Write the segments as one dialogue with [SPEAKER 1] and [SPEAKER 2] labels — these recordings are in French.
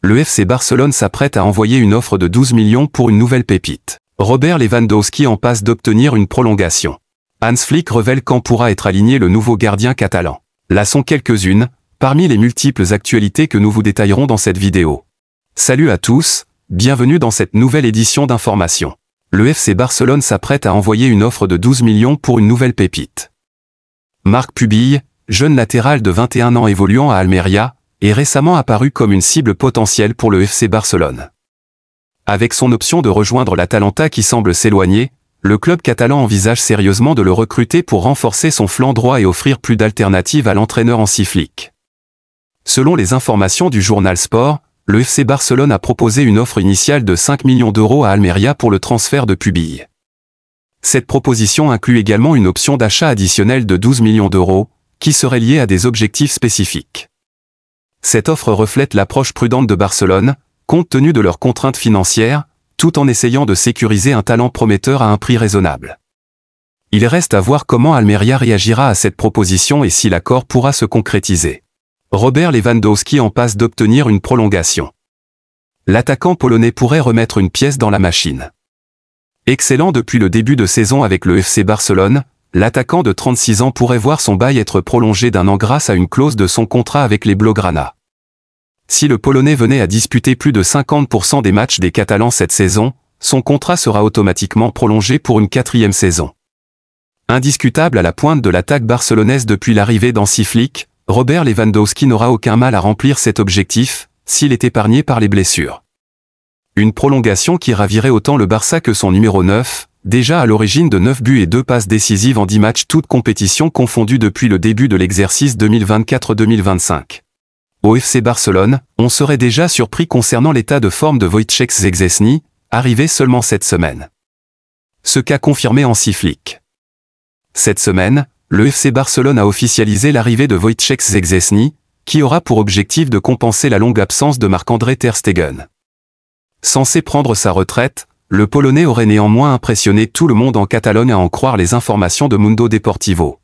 [SPEAKER 1] Le FC Barcelone s'apprête à envoyer une offre de 12 millions pour une nouvelle pépite. Robert Lewandowski en passe d'obtenir une prolongation. Hans Flick révèle quand pourra être aligné le nouveau gardien catalan. Là sont quelques-unes, parmi les multiples actualités que nous vous détaillerons dans cette vidéo. Salut à tous, bienvenue dans cette nouvelle édition d'Information. Le FC Barcelone s'apprête à envoyer une offre de 12 millions pour une nouvelle pépite. Marc Pubille, jeune latéral de 21 ans évoluant à Almeria, est récemment apparu comme une cible potentielle pour le FC Barcelone. Avec son option de rejoindre l'Atalanta qui semble s'éloigner, le club catalan envisage sérieusement de le recruter pour renforcer son flanc droit et offrir plus d'alternatives à l'entraîneur Hansi Flick. Selon les informations du journal Sport, le FC Barcelone a proposé une offre initiale de 5 millions d'euros à Almeria pour le transfert de Pubille. Cette proposition inclut également une option d'achat additionnelle de 12 millions d'euros, qui serait liée à des objectifs spécifiques. Cette offre reflète l'approche prudente de Barcelone, compte tenu de leurs contraintes financières, tout en essayant de sécuriser un talent prometteur à un prix raisonnable. Il reste à voir comment Almeria réagira à cette proposition et si l'accord pourra se concrétiser. Robert Lewandowski en passe d'obtenir une prolongation. L'attaquant polonais pourrait remettre une pièce dans la machine. Excellent depuis le début de saison avec le FC Barcelone, l'attaquant de 36 ans pourrait voir son bail être prolongé d'1 an grâce à une clause de son contrat avec les Blaugrana. Si le Polonais venait à disputer plus de 50% des matchs des Catalans cette saison, son contrat sera automatiquement prolongé pour une 4e saison. Indiscutable à la pointe de l'attaque barcelonaise depuis l'arrivée d'Hansi Flick, Robert Lewandowski n'aura aucun mal à remplir cet objectif, s'il est épargné par les blessures. Une prolongation qui ravirait autant le Barça que son numéro 9, déjà à l'origine de 9 buts et 2 passes décisives en 10 matchs toutes compétitions confondues depuis le début de l'exercice 2024-2025. Au FC Barcelone, on serait déjà surpris concernant l'état de forme de Wojciech Szczęsny, arrivé seulement cette semaine. Ce qu'a confirmé Hansi Flick. Cette semaine, le FC Barcelone a officialisé l'arrivée de Wojciech Szczęsny, qui aura pour objectif de compenser la longue absence de Marc-André ter Stegen. Censé prendre sa retraite, le Polonais aurait néanmoins impressionné tout le monde en Catalogne à en croire les informations de Mundo Deportivo.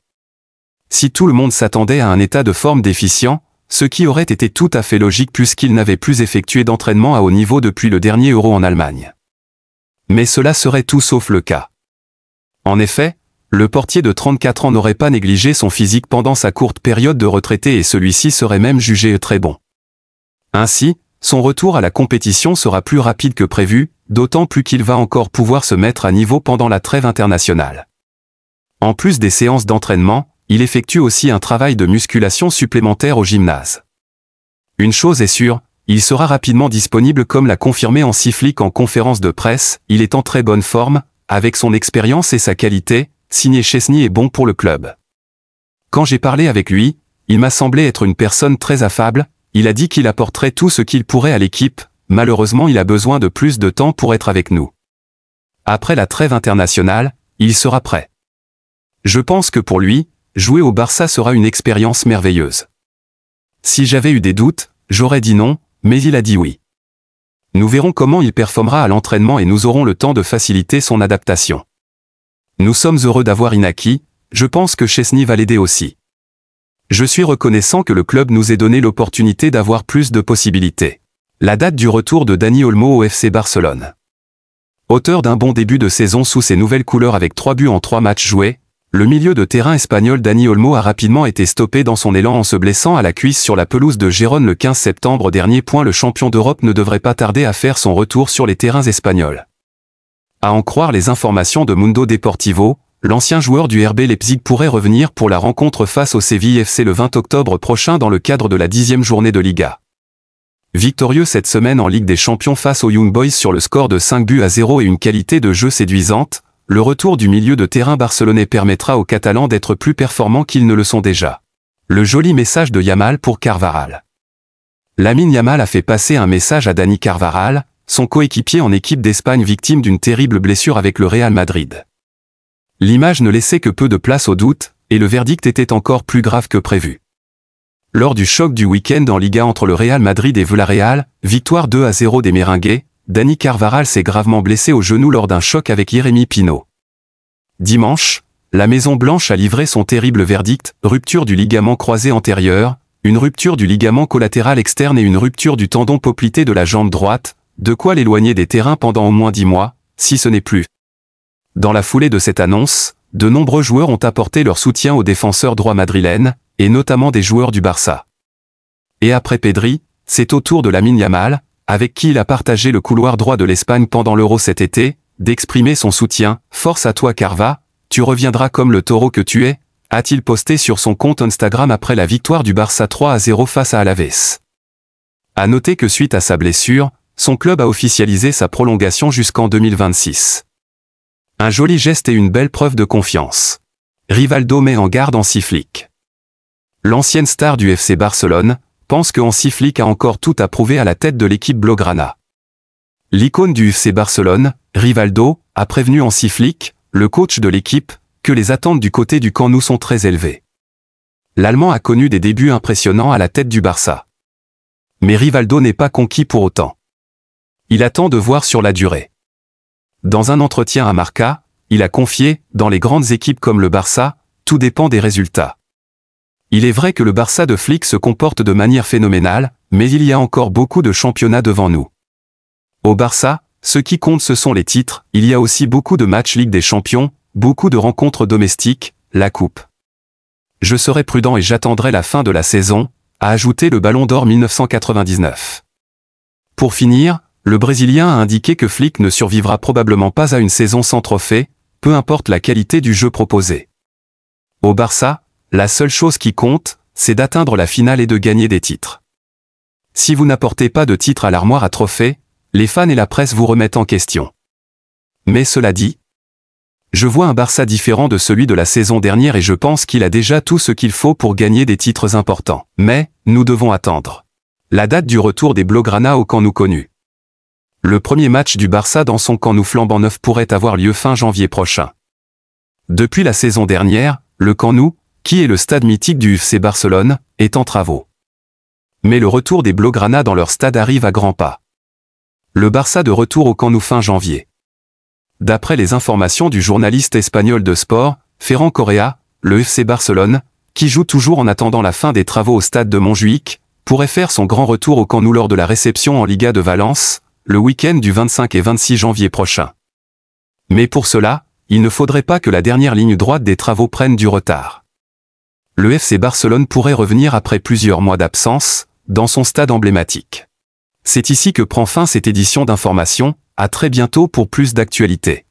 [SPEAKER 1] Si tout le monde s'attendait à un état de forme déficient, ce qui aurait été tout à fait logique puisqu'il n'avait plus effectué d'entraînement à haut niveau depuis le dernier Euro en Allemagne. Mais cela serait tout sauf le cas. En effet, le portier de 34 ans n'aurait pas négligé son physique pendant sa courte période de retraité et celui-ci serait même jugé très bon. Ainsi, son retour à la compétition sera plus rapide que prévu, d'autant plus qu'il va encore pouvoir se mettre à niveau pendant la trêve internationale. En plus des séances d'entraînement, il effectue aussi un travail de musculation supplémentaire au gymnase. Une chose est sûre, il sera rapidement disponible comme l'a confirmé Hansi Flick en conférence de presse, il est en très bonne forme, avec son expérience et sa qualité, signé Szczęsny est bon pour le club. Quand j'ai parlé avec lui, il m'a semblé être une personne très affable, il a dit qu'il apporterait tout ce qu'il pourrait à l'équipe, malheureusement il a besoin de plus de temps pour être avec nous. Après la trêve internationale, il sera prêt. Je pense que pour lui, jouer au Barça sera une expérience merveilleuse. Si j'avais eu des doutes, j'aurais dit non, mais il a dit oui. Nous verrons comment il performera à l'entraînement et nous aurons le temps de faciliter son adaptation. Nous sommes heureux d'avoir Inaki, je pense que Szczęsny va l'aider aussi. Je suis reconnaissant que le club nous ait donné l'opportunité d'avoir plus de possibilités. La date du retour de Dani Olmo au FC Barcelone. Auteur d'un bon début de saison sous ses nouvelles couleurs avec 3 buts en 3 matchs joués, le milieu de terrain espagnol Dani Olmo a rapidement été stoppé dans son élan en se blessant à la cuisse sur la pelouse de Gérone le 15 septembre dernier. Le champion d'Europe ne devrait pas tarder à faire son retour sur les terrains espagnols. À en croire les informations de Mundo Deportivo, l'ancien joueur du RB Leipzig pourrait revenir pour la rencontre face au Séville FC le 20 octobre prochain dans le cadre de la 10e journée de Liga. Victorieux cette semaine en Ligue des Champions face aux Young Boys sur le score de 5-0 et une qualité de jeu séduisante, le retour du milieu de terrain barcelonais permettra aux Catalans d'être plus performants qu'ils ne le sont déjà. Le joli message de Yamal pour Carvajal. Lamine Yamal a fait passer un message à Dani Carvajal, son coéquipier en équipe d'Espagne victime d'une terrible blessure avec le Real Madrid. L'image ne laissait que peu de place au doute, et le verdict était encore plus grave que prévu. Lors du choc du week-end en Liga entre le Real Madrid et Villarreal, victoire 2-0 des Merengues, Dani Carvajal s'est gravement blessé au genou lors d'un choc avec Jérémy Pino. Dimanche, la Maison Blanche a livré son terrible verdict, rupture du ligament croisé antérieur, Une rupture du ligament collatéral externe et une rupture du tendon poplité de la jambe droite, de quoi l'éloigner des terrains pendant au moins 10 mois, si ce n'est plus. Dans la foulée de cette annonce, de nombreux joueurs ont apporté leur soutien aux défenseurs droits madrilènes, et notamment des joueurs du Barça. Et après Pedri, c'est au tour de Lamine Yamal, avec qui il a partagé le couloir droit de l'Espagne pendant l'Euro cet été, d'exprimer son soutien. « Force à toi Carva, tu reviendras comme le taureau que tu es », a-t-il posté sur son compte Instagram après la victoire du Barça 3-0 face à Alaves. À noter que suite à sa blessure, son club a officialisé sa prolongation jusqu'en 2026. Un joli geste et une belle preuve de confiance. Rivaldo met en garde Hansi Flick. L'ancienne star du FC Barcelone pense que Hansi Flick a encore tout à prouver à la tête de l'équipe blaugrana. L'icône du FC Barcelone, Rivaldo, a prévenu Hansi Flick, le coach de l'équipe, que les attentes du côté du Camp Nou sont très élevées. L'Allemand a connu des débuts impressionnants à la tête du Barça. Mais Rivaldo n'est pas conquis pour autant. Il attend de voir sur la durée. Dans un entretien à Marca, il a confié, dans les grandes équipes comme le Barça, tout dépend des résultats. Il est vrai que le Barça de Flick se comporte de manière phénoménale, mais il y a encore beaucoup de championnats devant nous. Au Barça, ce qui compte ce sont les titres, il y a aussi beaucoup de matchs Ligue des Champions, beaucoup de rencontres domestiques, la Coupe. Je serai prudent et j'attendrai la fin de la saison, a ajouté le Ballon d'Or 1999. Pour finir, le Brésilien a indiqué que Flick ne survivra probablement pas à une saison sans trophée, peu importe la qualité du jeu proposé. Au Barça, la seule chose qui compte, c'est d'atteindre la finale et de gagner des titres. Si vous n'apportez pas de titre à l'armoire à trophées, les fans et la presse vous remettent en question. Mais cela dit, je vois un Barça différent de celui de la saison dernière et je pense qu'il a déjà tout ce qu'il faut pour gagner des titres importants. Mais, nous devons attendre la date du retour des Blaugrana au Camp Nou connu. Le premier match du Barça dans son Camp Nou flambant neuf pourrait avoir lieu fin janvier prochain. Depuis la saison dernière, le Camp Nou, qui est le stade mythique du FC Barcelone, est en travaux. Mais le retour des Blaugrana dans leur stade arrive à grands pas. Le Barça de retour au Camp Nou fin janvier. D'après les informations du journaliste espagnol de sport, Ferran Correa, le FC Barcelone, qui joue toujours en attendant la fin des travaux au stade de Montjuïc, pourrait faire son grand retour au Camp Nou lors de la réception en Liga de Valence, le week-end du 25 et 26 janvier prochain. Mais pour cela, il ne faudrait pas que la dernière ligne droite des travaux prenne du retard. Le FC Barcelone pourrait revenir après plusieurs mois d'absence, dans son stade emblématique. C'est ici que prend fin cette édition d'information, à très bientôt pour plus d'actualités.